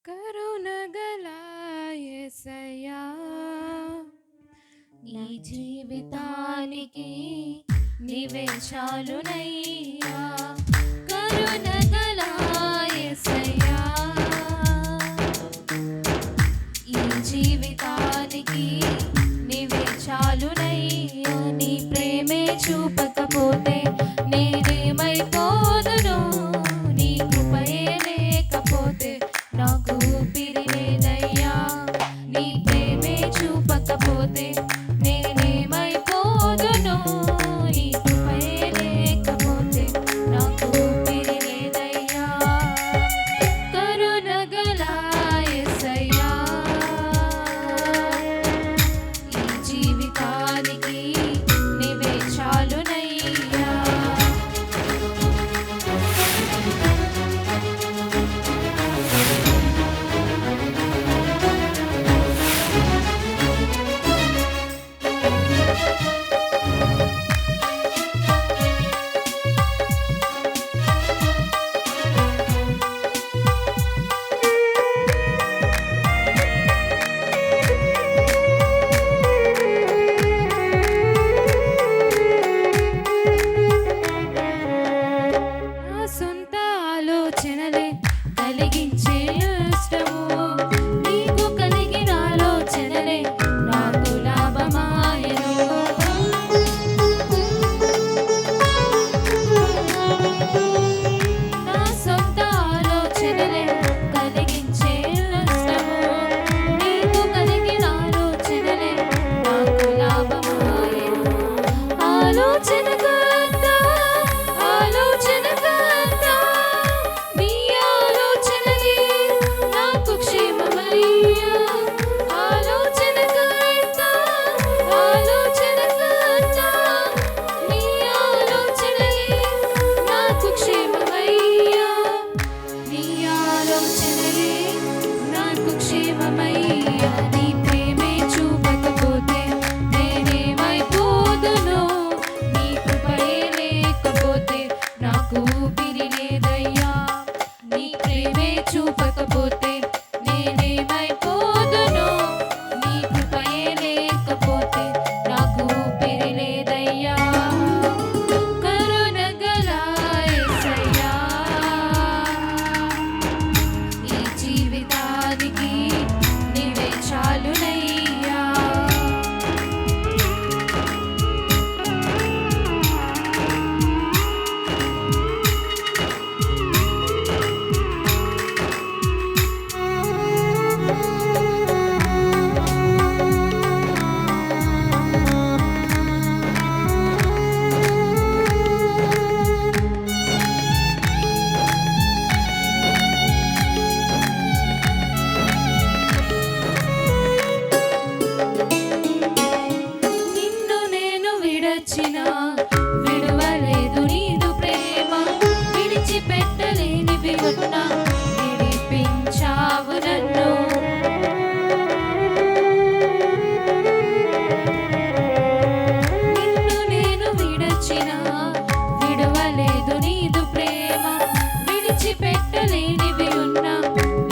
కరుణగల యేసయ్యా ఈ జీవితానికి నీవే చాలునయ్యా. కరుణగల యేసయ్యా ఈ జీవితానికి నీవే చాలునయ్యా. నీ ప్రేమే చూపకపోతే నేనేమైపోదును, నీ కృపయే లేకపోతే నాకు ఊపిరి లేదయ్యా. నీ ప్రేమే చూపకపోతే నేనేమైపోదును, నీ కృపయే లేకపోతే నాకు ఊపిరి లేదయ్యా. కరుణగల యేసయ్యా ఈ జీవితానికి నీవే చాలునయ్యా. నా సొంత ఆలోచనలే కలిగించే నష్టము, నీకు కలిగిన ఆలోచనలే నాకు లాభమాయెను. నా సొంత ఆలోచనలే కలిగించే నష్టము, నీకు కలిగిన ఆలోచనలే నాకు లాభమాయెను. ఆలోచనకర్తా ఆలోచనకర్తా నీ ఆలోచనలే నాకు క్షేమమయ్యా. ఆలోచనకర్తా ఆలోచనకర్తా నీ ఆలోచనలే నాకు క్షేమమయ్యా. నీ ఆలోచనలే నాకు క్షేమమయ్యా. నీ ప్రేమే చూపకపోతే నేనేమైపోదును, నీ కృపయే లేకపోతే నాకు ఊపిరి లేదయ్యా. నీ ప్రేమే చూపకపోతే నేనేమైపోదును, నీ కృపయే లేకపోతే నాకు ఊపిరి లేదయ్యా. కరుణగల యేసయ్యా ఈ జీవితానికి నీవే చాలునయ్యా. నిన్ను నేను విడచినా విడువలేదు నీదు ప్రేమ, విడిచిపెట్టలేనివి ఉన్నా విడిపించావు నన్ను. నిన్ను నేను విడచినా విడువలేదు నీదు ప్రేమ, విడిచిపెట్టలేనివి ఉన్నా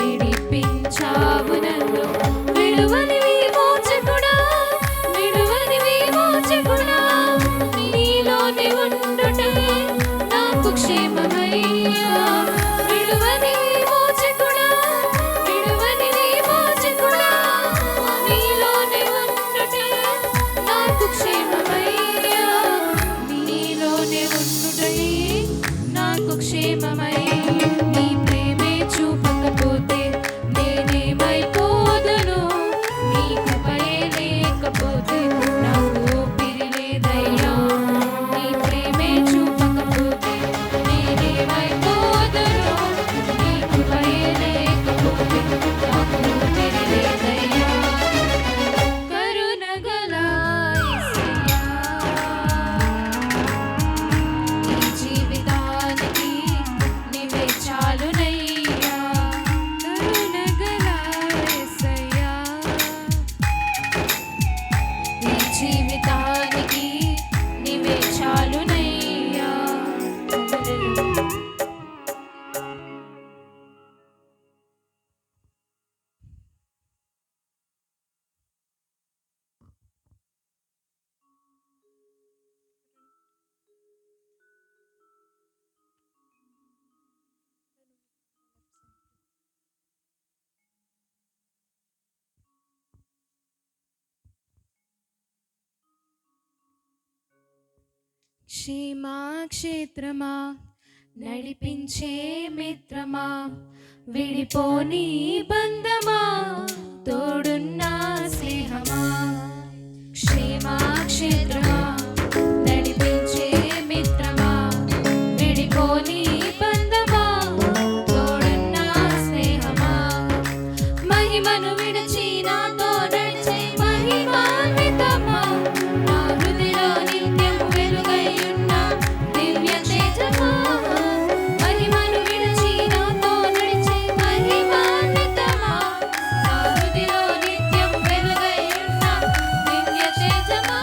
విడిపించావు నన్ను. విడువనివి మోచకుడా, విడువనివి మోచకుడా, నీలోనే ఉండుటే నాకు క్షేమమయ్యా. విడువనివి మోచకుడా, విడువనివి మోచకుడా, నీలోనే ఉండుటే నాకు క్షేమమయ్యా. నీలోనే ఉండుటే నాకు క్షేమమయ్యా. నీ ప్రేమే చూపకపోతే నేనేమైపోదును, నీ కృపయే లేకపోతే నాకు ఊపిరి లేదయ్యా. నీ ప్రేమే చూపకపోతే నేనేమైపోదును, నీ కృపయే లేకపోతే నాకు ఊపిరి లేదయ్యా. కరుణగల యేసయ్యా ఈ జీవితానికి నీవే క్షేమక్షేత్రమా నడిపించే మిత్రమా విడిపోని బంధమా తోడున్న స్నేహమా క్షేమక్షేత్రమా నడిపించే మిత్రమా విడిపోని బంధమా తోడున్న స్నేహమా మహిమను విడిచి నాతో నడిచే మహిమాన్వితమా నా హృదయలో నిత్యం వెలుగై ఉన్న దివ్య తేజమా మహిమను విడిచి నాతో నడిచే మహిమాన్వితమా నా హృదయలో నిత్యం వెలుగై ఉన్న దివ్య తేజమా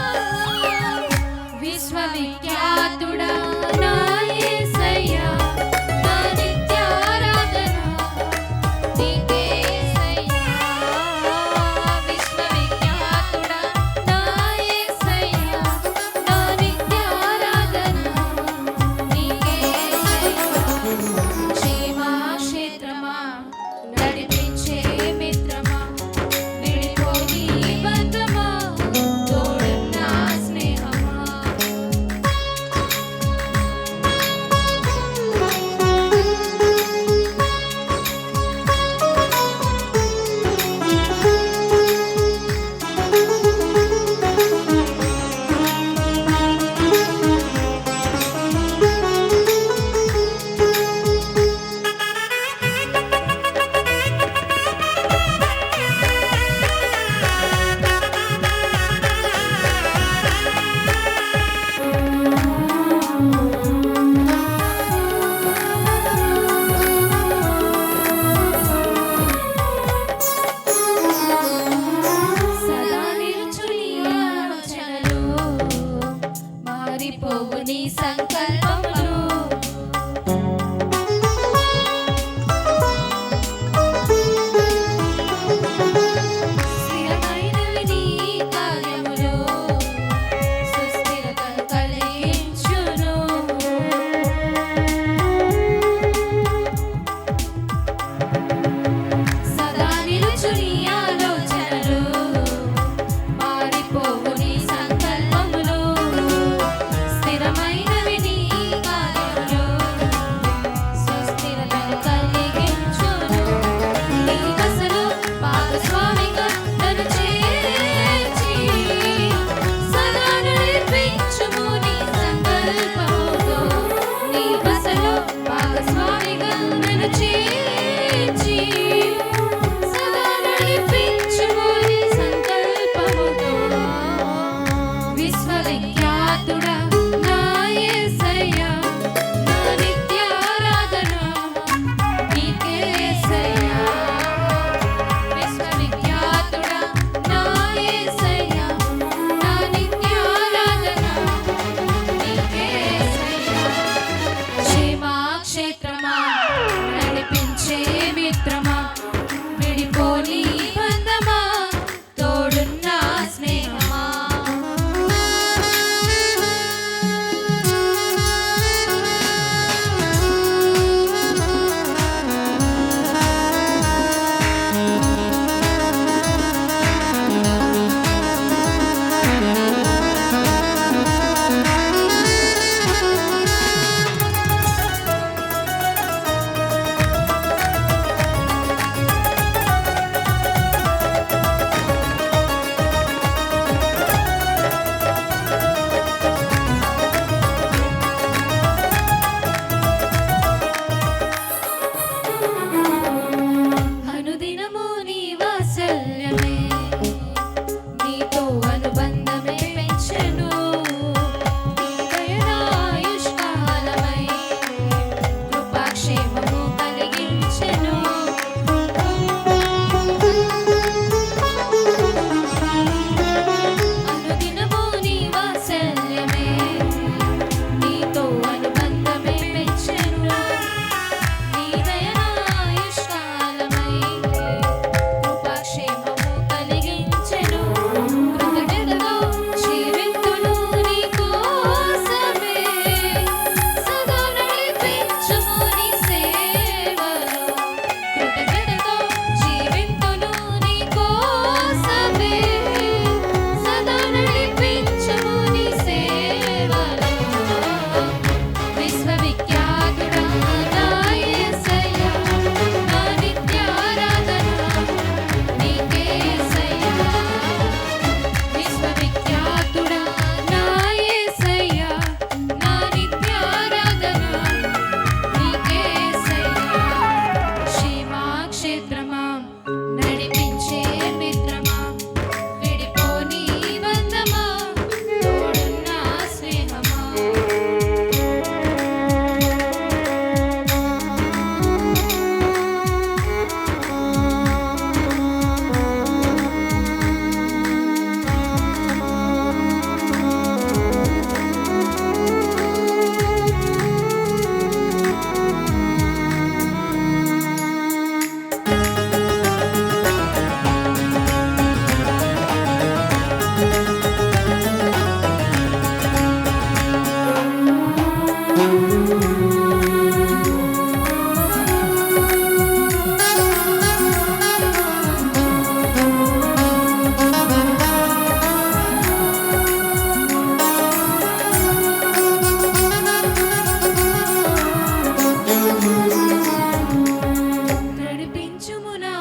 నడిపించుము నా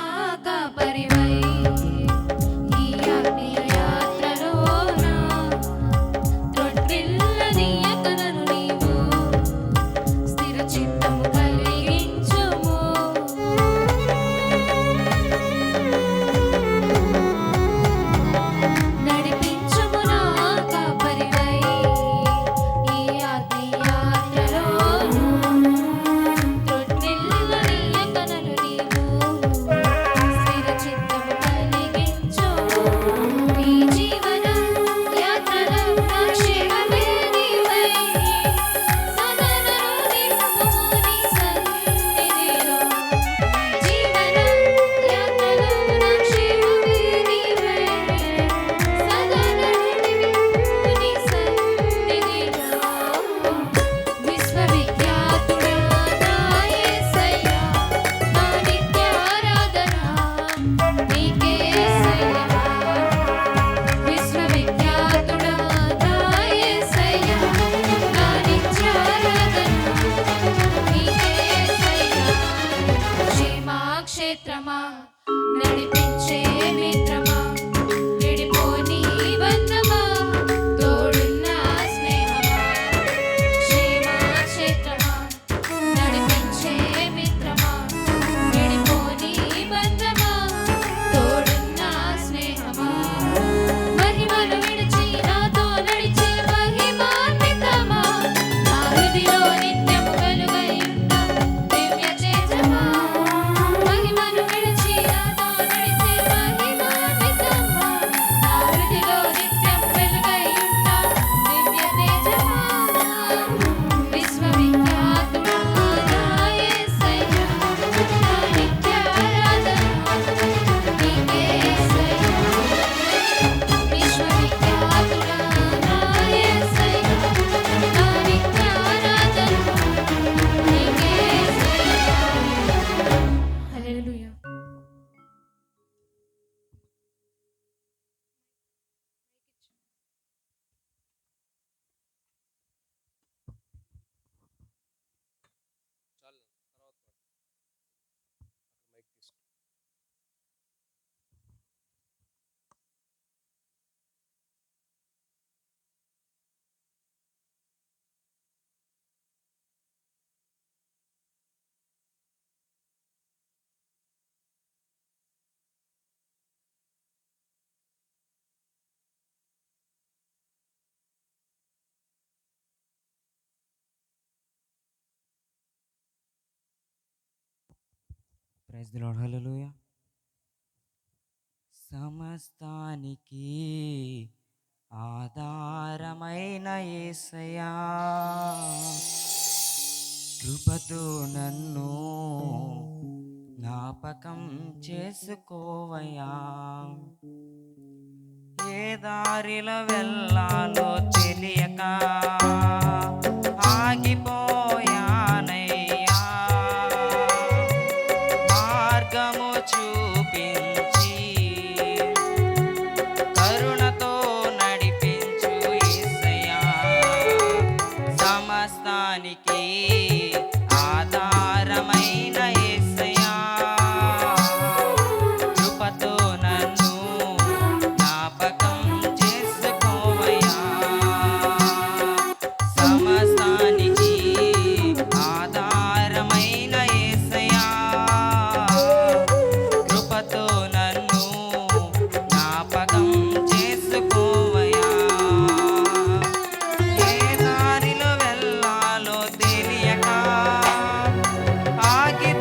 కాపరివై ఈ ఆత్మీయ యాత్రలోన త్రొట్టిల్లనీయక నన్ను నీవు స్థిర చిత్తము కలిగించుము. నడిపించుము నా కాపరివై ఈ ఆత్మీయ యాత్రలోన త్రొట్టిల్లనీయక నన్ను నీవు స్థిర చిత్తము కలిగించుము. ఈ జీవన యాత్రలో నా క్షేమమే నీవై సదా నన్ను నిలుపుము నీ సన్నిధిలో. జీవన యాత్రలో నా క్షేమమే నీవై సదా నన్ను నిలుపుము నీ సన్నిధిలో. విశ్వవిఖ్యాతుడా నా యేసయ్యా, నా నిత్యారాధన నీకే యేసయ్యా. విశ్వవిఖ్యాతుడా నా యేసయ్యా, నా నిత్యారాధన నీకే యేసయ్యా. క్షేమక్షేత్రమా నడిపించే మిత్రమా విడిపోని బంధమా తోడున్న స్నేహమా. క్షేమక్షేత్రమా నడిపించే మిత్రమా విడిపోని బంధమా తోడున్న స్నేహమా. మహిమను విడిచి నాతో నడిచే మహిమాన్వితమా, నా హృదిలో నిత్యము వెలుగై ఉన్న దివ్య తేజమా. మహిమను విడిచి నాతో నడిచే మహిమాన్వితమా, నా హృదిలో నిత్యము వెలుగై ఉన్న దివ్య తేజమా. విశ్వవిఖ్యాతుడా నా యేసయ్యా, నా నిత్యారాధన నీకే యేసయ్యా. విశ్వవిఖ్యాతుడా నా యేసయ్యా, నా నిత్యారాధన నీకే యేసయ్యా. Hallelujah. Praise the lord. Hallelujah. సమస్తానికి ఆధారమైన యేసయ్యా, కృపతో నన్ను జ్ఞాపకం చేసుకోవయ్యా. ఏ దారిలో వెళ్ళాలో తెలియక ఆగిపోయానయ్యా. మార్గము చూపించి కరుణతో నడిపించు యేసయ్యా. సమస్తానికి ఆధారమైన యేసయ్యా, కృపతో నన్ను జ్ఞాపకం చేసుకోవయ్యా. సమస్తానికి ఆధారమైన యేసయ్యా, కృపతో నన్ను జ్ఞాపకం చేసుకోవయ్యా. ఏ దారిలో వెళ్ళాలో తెలియక ఆగి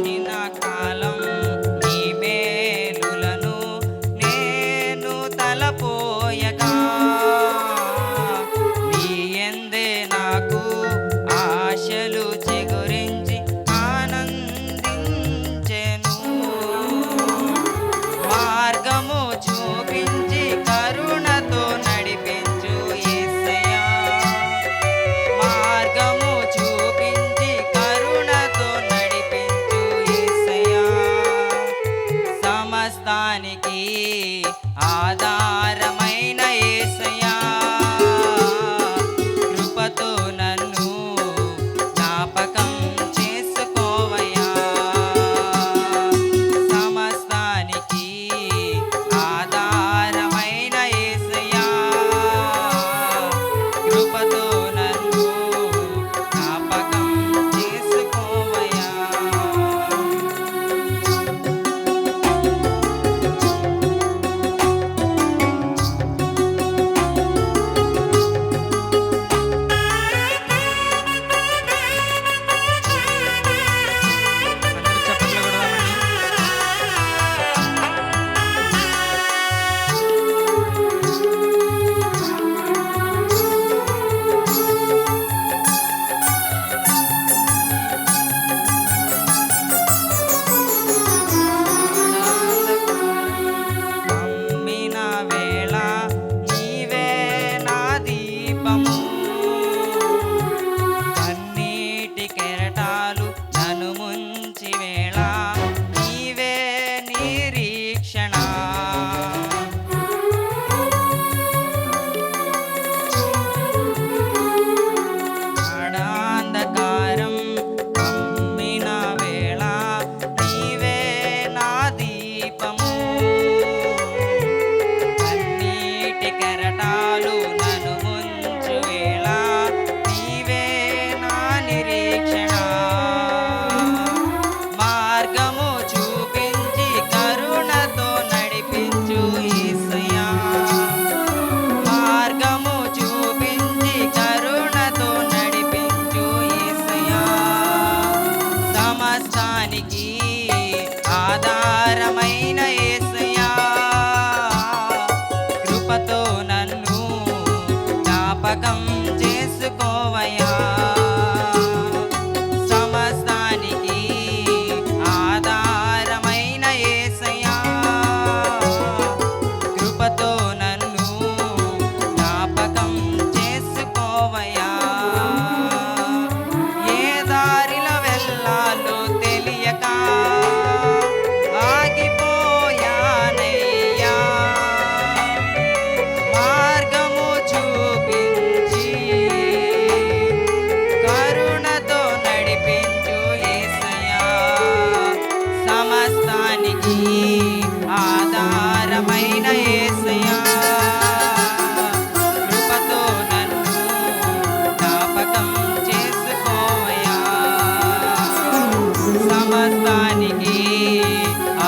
చిన కాలం నీ మేలులను నేను తలపోయగా నీ యందే నాకు ఆశలు చిగురించి ఆనందించెను. మార్గము చూపించి కరుణతో నడిపించు యేసయ్యా. మార్గము చూపించి కరుణతో నడిపించు యేసయ్యా. సమస్తానికి ఆధారమైన యేసయ్యా. కృపతో నన్ను జ్ఞాపకం చేసుకోవయ్యా. సమస్తానికి ఆధారమైన యేసయ్యా. కృపతో నన్ను జ్ఞాపకం చేసుకోవయ్యా. అందరూ చప్పట్లు కొడదామండి. కమ్మిన వేళ నీవే నా దీపము. కన్నీటి కెరటాలు నన్ను ముంచి వేళ నీవే నిరీక్షణ. గాఢాంధకారం కమ్మిన వేళ నీవే నా దీపము. కన్నీటి కెరటాలు నన్ను ముంచు వేళ నీవే నా నిరీక్షణ. మార్గము చూపించి కరుణతో నడిపించు యేసయ్యా. మార్గము చూపించి కరుణతో నడిపించు యేసయ్యా. సమస్తానికి ఆధారమైన యేసయ్యా. కృపతో నన్ను జ్ఞాపకం చేసుకోవయ్యా. సమస్తానికి ఆధారమైన యేసయ్యా. కృపతో నన్ను జ్ఞాపకం చేసుకోవయ్యా. ఏ దారిలో వెళ్ళాలో తెలియక ఆగిపోయానయ్యా. మార్గము చూపించి కరుణతో నడిపించు యేసయ్యా. సమస్తానికి ఆధారమైన యేసయ్యా. కృపతో నన్ను జ్ఞాపకం చేసుకోవయ్యా. సమస్తానికి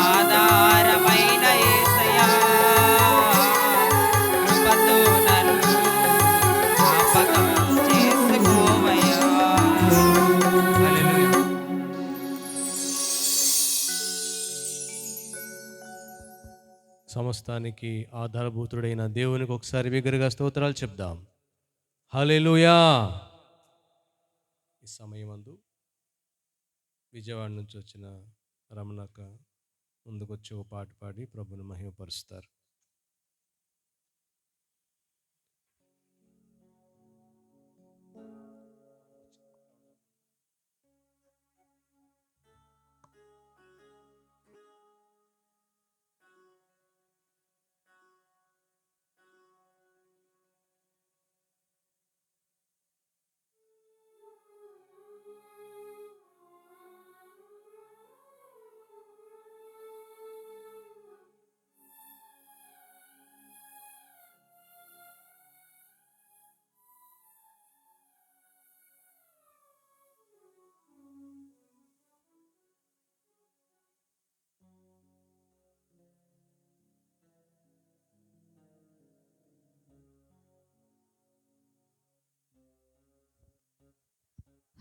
ఆధారమైన యేసయ్యా. కృపతో నన్ను జ్ఞాపకం చేసుకోవయ్యా. హల్లెలూయా. సమస్తానికి ఆధారభూతుడైన దేవునికి ఒకసారి బిగ్గరగా స్తోత్రాలు చెప్దాం. హల్లెలూయా. ఈ సమయమందు విజయవాడ నుంచి వచ్చిన రమణక్క ముందుకొచ్చి ఒక పాట పాడి ప్రభుని మహిమపరుస్తారు.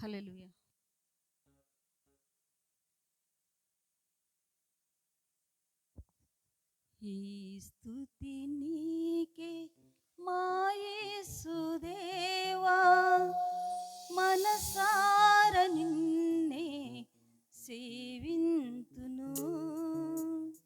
హల్లెలూయా. ఈ స్తుతి నీకే మా యేసుదేవా, మనసా